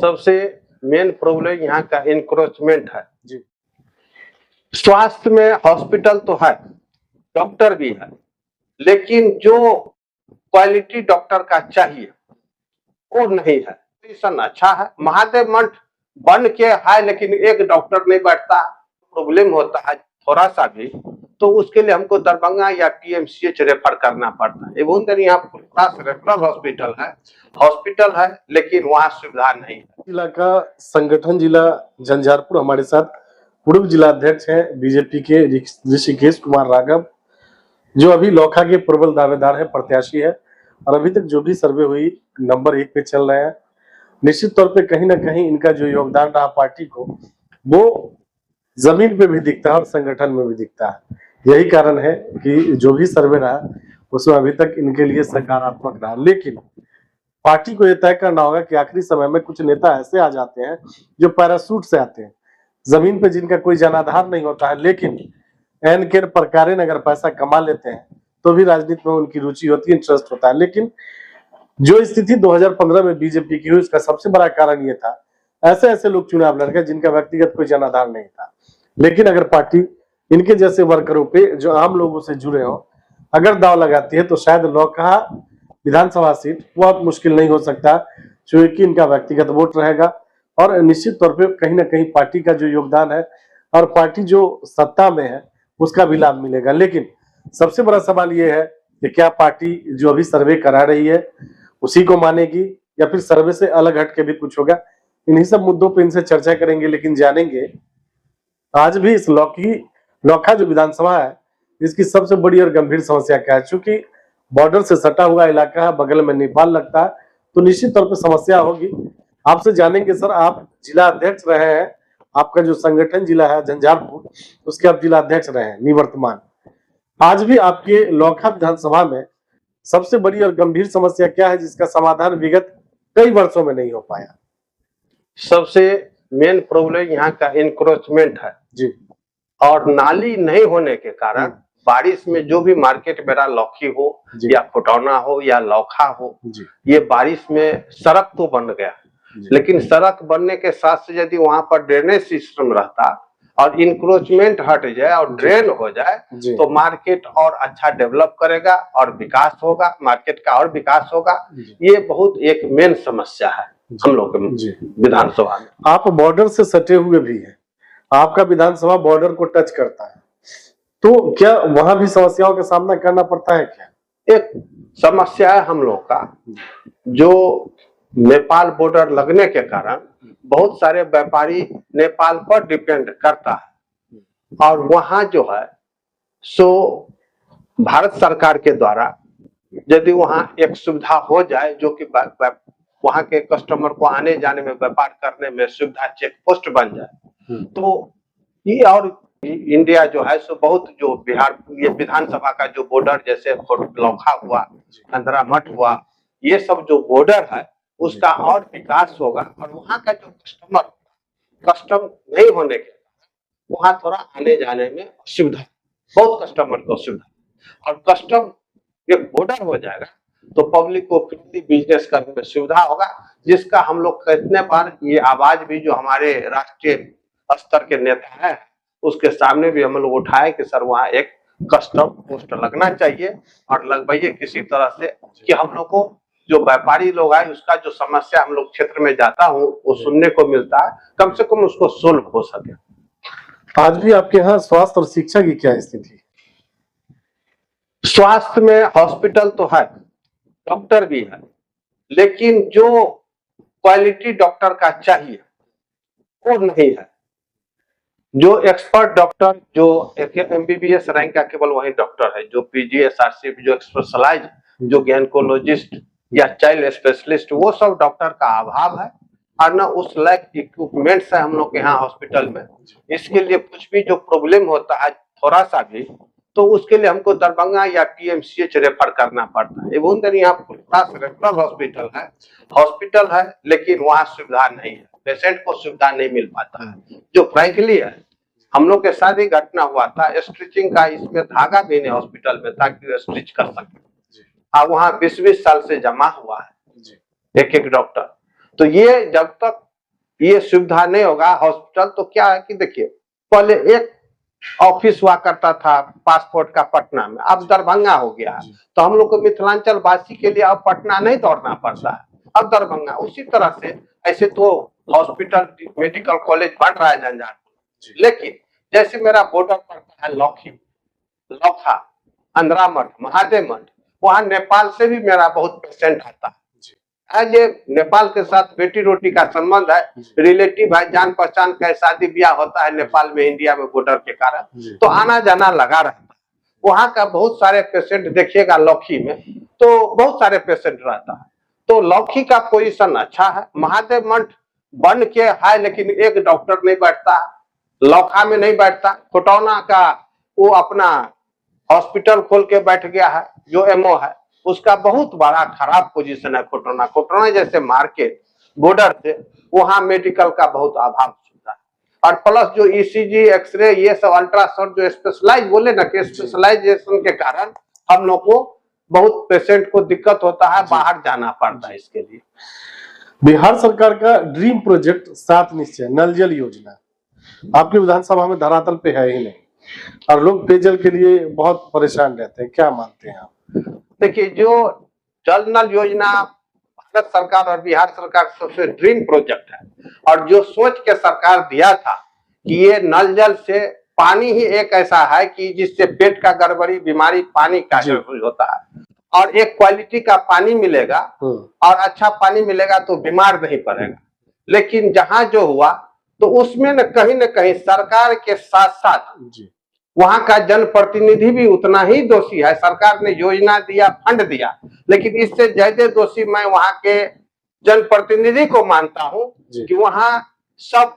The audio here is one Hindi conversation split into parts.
सबसे मेन प्रॉब्लम यहाँ का इंक्रोचमेंट है जी। स्वास्थ्य में हॉस्पिटल तो है, डॉक्टर भी है, लेकिन जो क्वालिटी डॉक्टर का चाहिए वो नहीं है। मिशन अच्छा है, महादेव मठ बन के है, लेकिन एक डॉक्टर नहीं बैठता, प्रॉब्लम होता है थोड़ा सा भी, तो उसके लिए हमको दरभंगा या पीएमसीएच रेफर करना पड़ता है। एवं यहाँ रेफरल हॉस्पिटल है, लेकिन वहाँ सुविधा नहीं है। जिला का संगठन जिला झंझारपुर, हमारे साथ पूर्व जिला अध्यक्ष हैं बीजेपी के ऋषिकेश कुमार राघव, जो अभी लोखा के प्रबल दावेदार है, प्रत्याशी है, और अभी तक जो भी सर्वे हुई नंबर 1 पे चल रहे हैं। निश्चित तौर पे कहीं ना कहीं इनका जो योगदान रहा पार्टी को, वो जमीन पे भी दिखता है और संगठन में भी दिखता है। यही कारण है कि जो भी सर्वे रहा उसमें अभी तक इनके लिए सकारात्मक रहा। लेकिन पार्टी को यह तय करना होगा कि आखिरी समय में कुछ नेता ऐसे आ जाते हैं जो पैरासूट से आते हैं, जमीन पे जिनका कोई जनाधार नहीं होता है, लेकिन एन के प्रकारेण अगर पैसा कमा लेते हैं तो भी राजनीति में उनकी रुचि होती है, इंटरेस्ट होता है। लेकिन जो स्थिति 2015 में बीजेपी की हुई, उसका सबसे बड़ा कारण ये था, ऐसे ऐसे लोग चुनाव लड़ गए जिनका व्यक्तिगत कोई जनाधार नहीं था। लेकिन अगर पार्टी इनके जैसे वर्करों पे, जो आम लोगों से जुड़े हो, अगर दाव लगाती है तो शायद लोकहा विधानसभा सीट बहुत मुश्किल नहीं हो सकता, क्योंकि इनका व्यक्तिगत वोट रहेगा और निश्चित तौर पे कहीं ना कहीं पार्टी का जो योगदान है और पार्टी जो सत्ता में है उसका भी लाभ मिलेगा। लेकिन सबसे बड़ा सवाल ये है कि क्या पार्टी जो अभी सर्वे करा रही है उसी को मानेगी या फिर सर्वे से अलग हट के भी कुछ होगा। इन्हीं सब मुद्दों पे इनसे चर्चा करेंगे, लेकिन जानेंगे आज भी इस लोखा जो विधानसभा है इसकी सबसे बड़ी और गंभीर समस्या क्या है। चूंकि बॉर्डर से सटा हुआ इलाका है, बगल में नेपाल लगता है, तो निश्चित तौर पर समस्या होगी। आपसे जानेंगे सर, आप जिला अध्यक्ष रहे हैं, आपका जो संगठन जिला है झंझारपुर, उसके आप जिला अध्यक्ष रहे हैं निवर्तमान। आज भी आपके लोखा विधानसभा में सबसे बड़ी और गंभीर समस्या क्या है जिसका समाधान विगत कई वर्षों में नहीं हो पाया? सबसे मेन प्रॉब्लम यहाँ का इंक्रोचमेंट है जी। और नाली नहीं होने के कारण बारिश में जो भी मार्केट मेरा लौकी हो या फुटौना हो या लौखा हो, ये बारिश में सड़क तो बन गया, लेकिन सड़क बनने के साथ से यदि वहां पर ड्रेनेज सिस्टम रहता और इंक्रोचमेंट हट जाए और ड्रेन हो जाए तो मार्केट और अच्छा डेवलप करेगा और विकास होगा, मार्केट का और विकास होगा। ये बहुत एक मेन समस्या है हम लोग विधानसभा में। आप बॉर्डर से सटे हुए भी हैं, आपका विधानसभा बॉर्डर को टच करता है, तो क्या वहां भी समस्याओं का सामना करना पड़ता है? क्या एक समस्या है हम लोग का, जो नेपाल बॉर्डर लगने के कारण बहुत सारे व्यापारी नेपाल पर डिपेंड करता है और वहां जो है सो भारत सरकार के द्वारा यदि वहां एक सुविधा हो जाए जो कि वहां के कस्टमर को आने जाने में, व्यापार करने में सुविधा, चेक पोस्ट बन जाए, तो ये और इंडिया जो है सो बहुत, जो बिहार ये विधानसभा का जो बॉर्डर जैसे लौखा हुआ, कंदरा मठ हुआ, ये सब जो बॉर्डर है उसका और विकास होगा और वहां का जो कस्टम नहीं होने के वहां थोड़ा आने जाने में सुविधा, बहुत कस्टमर को सुविधा, और कस्टम एक बॉर्डर हो जाएगा तो पब्लिक को फ्रीली बिजनेस करने में सुविधा होगा, जिसका हम लोग कितने बार ये आवाज भी जो हमारे राष्ट्रीय स्तर के नेता है उसके सामने भी हम लोग उठाए कि सर वहाँ एक कस्टम पोस्ट लगना चाहिए और लगवाइए किसी तरह से, कि हम लोग को जो व्यापारी लोग आए उसका जो समस्या हम लोग क्षेत्र में जाता हूँ वो सुनने को मिलता है, कम से कम उसको सोल्व हो सके। आज भी आपके यहाँ स्वास्थ्य और शिक्षा की क्या स्थिति? स्वास्थ्य में हॉस्पिटल तो है, डॉक्टर भी है, लेकिन जो क्वालिटी डॉक्टर का चाहिए वो नहीं है। जो एक्सपर्ट डॉक्टर, जो एमबीबीएस रैंक का केवल वही डॉक्टर है, जो पीजीएसआरसी जो स्पेशलाइज, जो गायनेकोलॉजिस्ट या चाइल्ड स्पेशलिस्ट, वो सब डॉक्टर का अभाव है और ना उस लायक इक्विपमेंट्स है हम लोग के यहाँ हॉस्पिटल में। इसके लिए कुछ भी जो प्रॉब्लम होता है थोड़ा सा भी, तो उसके लिए हमको दरभंगा या पीएमसीएच रेफर करना पड़ता है। एवं यहाँ रेफरल हॉस्पिटल है, लेकिन वहाँ सुविधा नहीं है, पेशेंट को सुविधा नहीं मिल पाता है। जो फ्रैंकली है, हम लोग के साथ ही घटना हुआ था, स्टिचिंग का इसमें धागा भी नहीं हॉस्पिटल में ताकि स्टिच कर सके, वहाँ 20-20 साल से जमा हुआ है एक डॉक्टर। तो ये जब तक ये सुविधा नहीं होगा हॉस्पिटल, तो क्या है कि देखिए पहले एक ऑफिस हुआ करता था पासपोर्ट का पटना में, अब दरभंगा हो गया है। तो हम लोग को मिथिलांचल वासी के लिए अब पटना नहीं दौड़ना पड़ता है, अब दरभंगा। उसी तरह से ऐसे तो हॉस्पिटल मेडिकल कॉलेज बन रहा है झंझारपुर, लेकिन जैसे मेरा बॉर्डर पड़ता है लौखी, लौखा, अंधरामठ, महादेव मठ, वहां नेपाल से भी मेरा बहुत पेशेंट आता है। आज ये नेपाल के साथ बेटी रोटी का संबंध है, रिलेटिव है, जान पहचान का शादी ब्याह होता है नेपाल में, इंडिया में बॉर्डर के कारण, तो आना जाना लगा रहता है। वहाँ का बहुत सारे पेशेंट देखिएगा लौखी में, तो बहुत सारे पेशेंट रहता है। तो लौखी का पोजीशन अच्छा है, महादेव मठ बन के है लेकिन एक डॉक्टर नहीं बैठता, लौखा में नहीं बैठता। कोटौना का वो अपना हॉस्पिटल खोल के बैठ गया है, जो एमओ है उसका बहुत बड़ा खराब पोजीशन है। कोटौना जैसे मार्केट बॉर्डर से वहां मेडिकल का बहुत अभाव सुविधा है। और प्लस जो ईसीजी, एक्सरे, ये सब अल्ट्रासाउंड जो स्पेशलाइज बोले ना कि स्पेशलाइजेशन के कारण हम लोग को बहुत पेशेंट को दिक्कत होता है, बाहर जाना पड़ता है इसके लिए। बिहार सरकार का ड्रीम प्रोजेक्ट 7 निश्चय नल जल योजना आपकी विधानसभा में धरातल पे है ही नहीं, और लोग पेयजल के लिए बहुत परेशान रहते हैं, क्या मानते हैं आप? देखिए, जो जल नल योजना भारत सरकार और बिहार सरकार सबसे ड्रीम प्रोजेक्ट है, और जो सोच के सरकार दिया था कि ये नल जल से पानी ही एक ऐसा है कि जिससे पेट का गड़बड़ी बीमारी पानी का होता है, और एक क्वालिटी का पानी मिलेगा और अच्छा पानी मिलेगा तो बीमार नहीं पड़ेगा। लेकिन जहां जो हुआ तो उसमें न कहीं सरकार के साथ साथ वहां का जनप्रतिनिधि भी उतना ही दोषी है। सरकार ने योजना दिया, फंड दिया, लेकिन इससे ज्यादा दोषी मैं वहां के जनप्रतिनिधि को मानता हूं कि वहां सब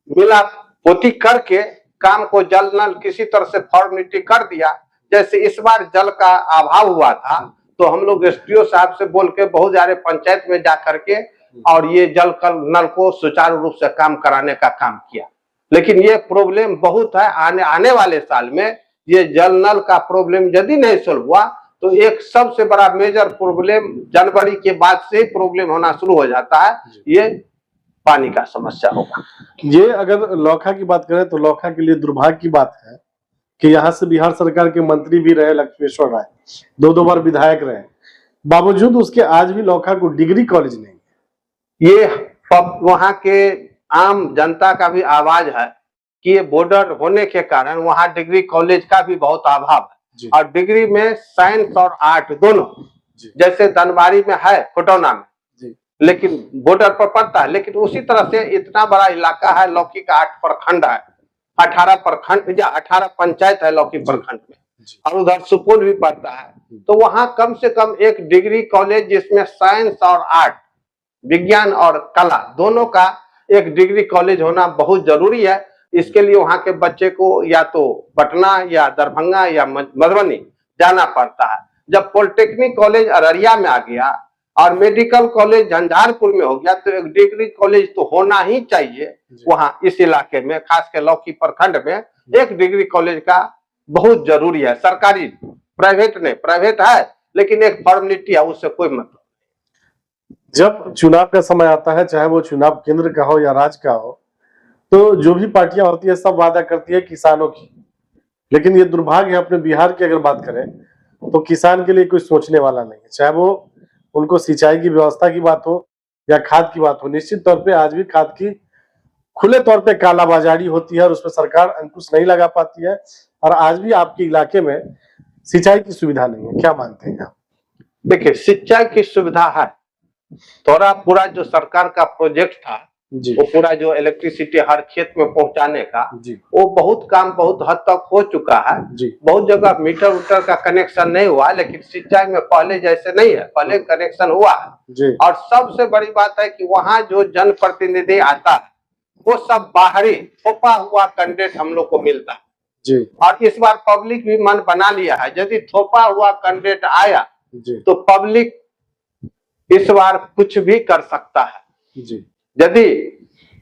मिला पोती करके काम को जल नल किसी तरह से फॉर्मेलिटी कर दिया। जैसे इस बार जल का अभाव हुआ था तो हम लोग एसडीओ साहब से बोल के बहुत सारे पंचायत में जा करके और ये जल नल को सुचारू रूप से काम कराने का काम किया। लेकिन ये प्रॉब्लम बहुत है, आने वाले साल में ये जल नल का प्रॉब्लम यदि नहीं सोल्व हुआ तो एक सबसे बड़ा मेजर प्रॉब्लम जनवरी के बाद से ही प्रॉब्लम होना शुरू हो जाता है, ये पानी का समस्या होगा। ये अगर लौखा की बात करें तो लौखा के लिए दुर्भाग्य की बात है कि यहाँ से बिहार सरकार के मंत्री भी रहे लक्ष्मेश्वर राय, 2 बार विधायक रहे, बावजूद उसके आज भी लौखा को डिग्री कॉलेज नहीं। ये वहाँ के आम जनता का भी आवाज है कि ये बॉर्डर होने के कारण वहाँ डिग्री कॉलेज का भी बहुत अभाव है, और डिग्री में साइंस और आर्ट दोनों, जैसे धनबारी में है, कोटौना में, लेकिन बॉर्डर पर पड़ता है। लेकिन उसी तरह से इतना बड़ा इलाका है, लौकी का 8 प्रखंड है, 18 प्रखंड या 18 पंचायत है लौकी प्रखंड में, और उधर सुपौल भी पड़ता है। तो वहां कम से कम एक डिग्री कॉलेज जिसमें साइंस और आर्ट, विज्ञान और कला दोनों का एक डिग्री कॉलेज होना बहुत जरूरी है। इसके लिए वहां के बच्चे को या तो पटना या दरभंगा या मधुबनी जाना पड़ता है। जब पॉलिटेक्निक कॉलेज अररिया में आ गया और मेडिकल कॉलेज झंझारपुर में हो गया तो एक डिग्री कॉलेज तो होना ही चाहिए वहां इस इलाके में, खास कर लौकी प्रखंड में एक डिग्री कॉलेज का बहुत जरूरी है। सरकारी, प्राइवेट नहीं, प्राइवेट है लेकिन एक फॉर्मेलिटी है, उससे कोई मतलब। जब चुनाव का समय आता है, चाहे वो चुनाव केंद्र का हो या राज्य का हो, तो जो भी पार्टियां होती है सब वादा करती है किसानों की, लेकिन ये दुर्भाग्य है अपने बिहार की अगर बात करें तो किसान के लिए कोई सोचने वाला नहीं है। चाहे वो उनको सिंचाई की व्यवस्था की बात हो या खाद की बात हो, निश्चित तौर पे आज भी खाद की खुले तौर पे कालाबाजारी होती है और उसमें सरकार अंकुश नहीं लगा पाती है, और आज भी आपके इलाके में सिंचाई की सुविधा नहीं है। क्या मानते हैं आप? देखिए, सिंचाई की सुविधा है, थोड़ा पूरा जो सरकार का प्रोजेक्ट था वो पूरा जो इलेक्ट्रिसिटी हर खेत में पहुंचाने का, वो बहुत काम बहुत हद तक हो चुका है। बहुत जगह मीटर उटर का कनेक्शन नहीं हुआ, लेकिन सिंचाई में पहले जैसे नहीं है, पहले कनेक्शन हुआ है। और सबसे बड़ी बात है कि वहाँ जो जनप्रतिनिधि आता है वो सब बाहरी थोपा हुआ कैंडिडेट हम लोग को मिलता है। और इस बार पब्लिक भी मन बना लिया है, यदि थोपा हुआ कैंडिडेट आया तो पब्लिक इस बार कुछ भी कर सकता है। यदि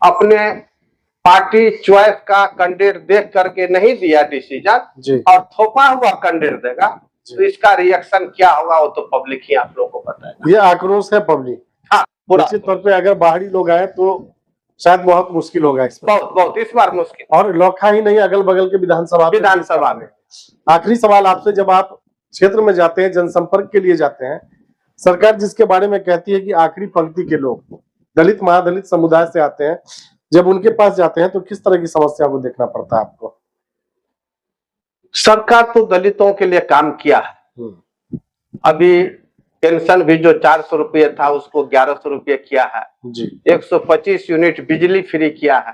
अपने पार्टी चॉइस का कैंडिडेट देख करके नहीं दिया डिसीजन और थोपा हुआ कैंडिडेट देगा तो इसका रिएक्शन क्या होगा वो तो पब्लिक ही आप लोगों को पता है। ये आक्रोश है पब्लिक। हाँ, पूरा निश्चित तौर पे अगर बाहरी लोग आए तो शायद बहुत मुश्किल होगा इसमें। बहुत इस बार मुश्किल, और लौखा ही नहीं, अगल बगल के विधानसभा में। आखिरी सवाल आपसे, जब आप क्षेत्र में जाते हैं, जनसंपर्क के लिए जाते हैं, सरकार जिसके बारे में कहती है कि आखिरी पंक्ति के लोग दलित महादलित समुदाय से आते हैं, जब उनके पास जाते हैं तो किस तरह की समस्या को देखना पड़ता है आपको? सरकार तो दलितों के लिए काम किया है। अभी पेंशन भी जो 400 रुपये था उसको 1100 रुपये किया है जी। 125 यूनिट बिजली फ्री किया है,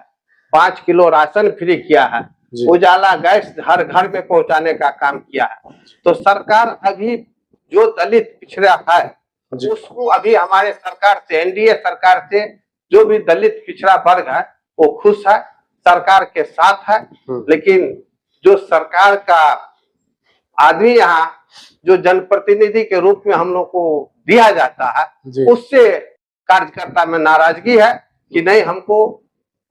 5 किलो राशन फ्री किया है, उजाला गैस हर घर में पहुंचाने का काम किया है। तो सरकार अभी जो दलित पिछड़ा है उसको अभी हमारे सरकार से, एनडीए सरकार से जो भी दलित पिछड़ा वर्ग है वो खुश है, सरकार के साथ है। लेकिन जो सरकार का आदमी यहाँ जो जनप्रतिनिधि के रूप में हम लोग को दिया जाता है, उससे कार्यकर्ता में नाराजगी है कि नहीं, हमको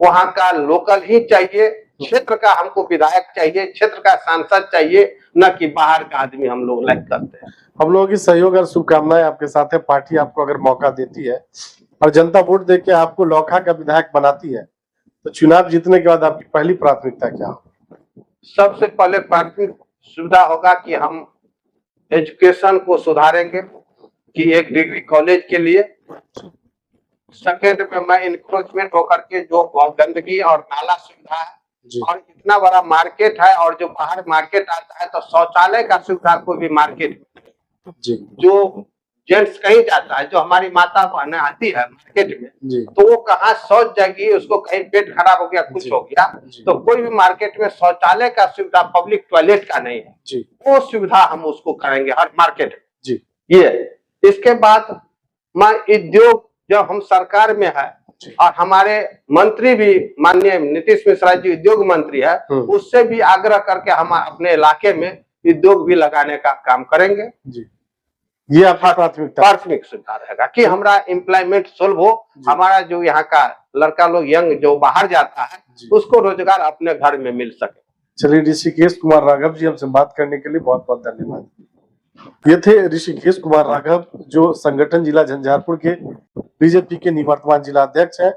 वहाँ का लोकल ही चाहिए, क्षेत्र का हमको विधायक चाहिए, क्षेत्र का सांसद चाहिए, न कि बाहर का आदमी हम लोग लाइक करते हैं। हम लोगों की सहयोग और शुभकामनाएं आपके साथ है। पार्टी आपको अगर मौका देती है और जनता वोट देके आपको लौखा का विधायक बनाती है तो चुनाव जीतने के बाद आपकी पहली प्राथमिकता क्या होगी? सबसे पहले प्राथमिक सुविधा होगा कि हम एजुकेशन को सुधारेंगे कि एक डिग्री कॉलेज के लिए। सेकेंड में मैं इंक्रोचमेंट होकर के जो गंदगी और नाला सुविधा है और इतना बड़ा मार्केट है, और जो बाहर मार्केट आता है तो शौचालय का सुविधा को भी मार्केट जी। जो जेंट्स कहीं जाता है, जो हमारी माता बहने आती है मार्केट में जी। तो वो कहाँ शौच जाएगी, उसको कहीं पेट खराब हो गया, कुछ हो गया, तो कोई भी मार्केट में शौचालय का सुविधा, पब्लिक टॉयलेट का नहीं है जी। वो सुविधा हम उसको करेंगे हर मार्केट में जी। ये। इसके बाद मैं उद्योग, जब हम सरकार में है और हमारे मंत्री भी माननीय नीतीश मिश्रा जी उद्योग मंत्री है, उससे भी आग्रह करके हम अपने इलाके में उद्योग भी लगाने का काम करेंगे जी। ये आपका प्राथमिक सुविधा रहेगा कि हमारा एम्प्लॉयमेंट सोल्व हो, हमारा जो यहाँ का लड़का लोग यंग जो बाहर जाता है उसको रोजगार अपने घर में मिल सके। चलिए, ऋषिकेश कुमार राघव जी हमसे बात करने के लिए बहुत बहुत धन्यवाद। ये थे ऋषिकेश कुमार राघव, जो संगठन जिला झंझारपुर के बीजेपी के निवर्तमान जिला अध्यक्ष हैं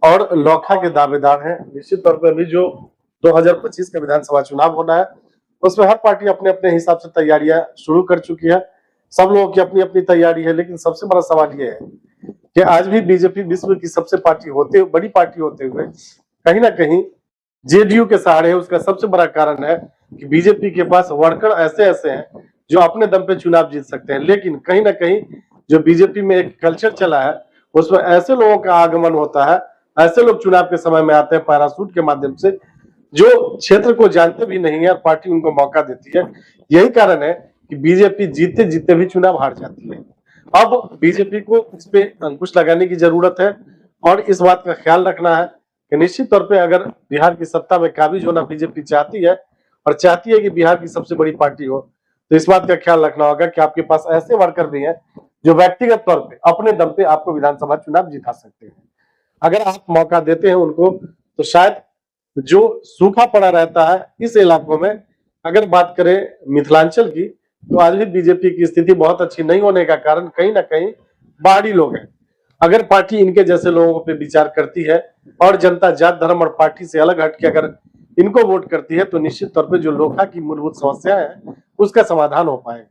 और लौखा के दावेदार हैं। निश्चित तौर पर अभी जो 2025 का विधानसभा चुनाव होना है उसमें हर पार्टी अपने अपने हिसाब से तैयारियां शुरू कर चुकी है, सब लोगों की अपनी अपनी तैयारी है। लेकिन सबसे बड़ा सवाल ये है कि आज भी बीजेपी विश्व की सबसे बड़ी पार्टी होते हुए कहीं ना कहीं जेडीयू के सहारे है। उसका सबसे बड़ा कारण है कि बीजेपी के पास वर्कर ऐसे ऐसे हैं जो अपने दम पे चुनाव जीत सकते हैं, लेकिन कहीं ना कहीं जो बीजेपी में एक कल्चर चला है उसमें ऐसे लोगों का आगमन होता है, ऐसे लोग चुनाव के समय में आते हैं पैराशूट के माध्यम से, जो क्षेत्र को जानते भी नहीं है और पार्टी उनको मौका देती है। यही कारण है कि बीजेपी जीते जीते भी चुनाव हार जाती है। अब बीजेपी को इस पे अंकुश लगाने की जरूरत है और इस बात का ख्याल रखना है कि निश्चित तौर पे अगर बिहार की सत्ता में काबिज होना बीजेपी चाहती है और चाहती है कि बिहार की सबसे बड़ी पार्टी हो, तो इस बात का ख्याल रखना होगा कि आपके पास ऐसे वर्कर भी हैं जो व्यक्तिगत तौर पे अपने दम पे आपको विधानसभा चुनाव जिता सकते हैं। अगर आप मौका देते हैं उनको तो शायद जो सूखा पड़ा रहता है इस इलाकों में, अगर बात करें मिथिलांचल की, तो आज भी बीजेपी की स्थिति बहुत अच्छी नहीं होने का कारण कहीं ना कहीं बाहरी लोग हैं। अगर पार्टी इनके जैसे लोगों पे विचार करती है और जनता जात धर्म और पार्टी से अलग हटके अगर इनको वोट करती है तो निश्चित तौर पे जो लोखा की मूलभूत समस्या है उसका समाधान हो पाएगा।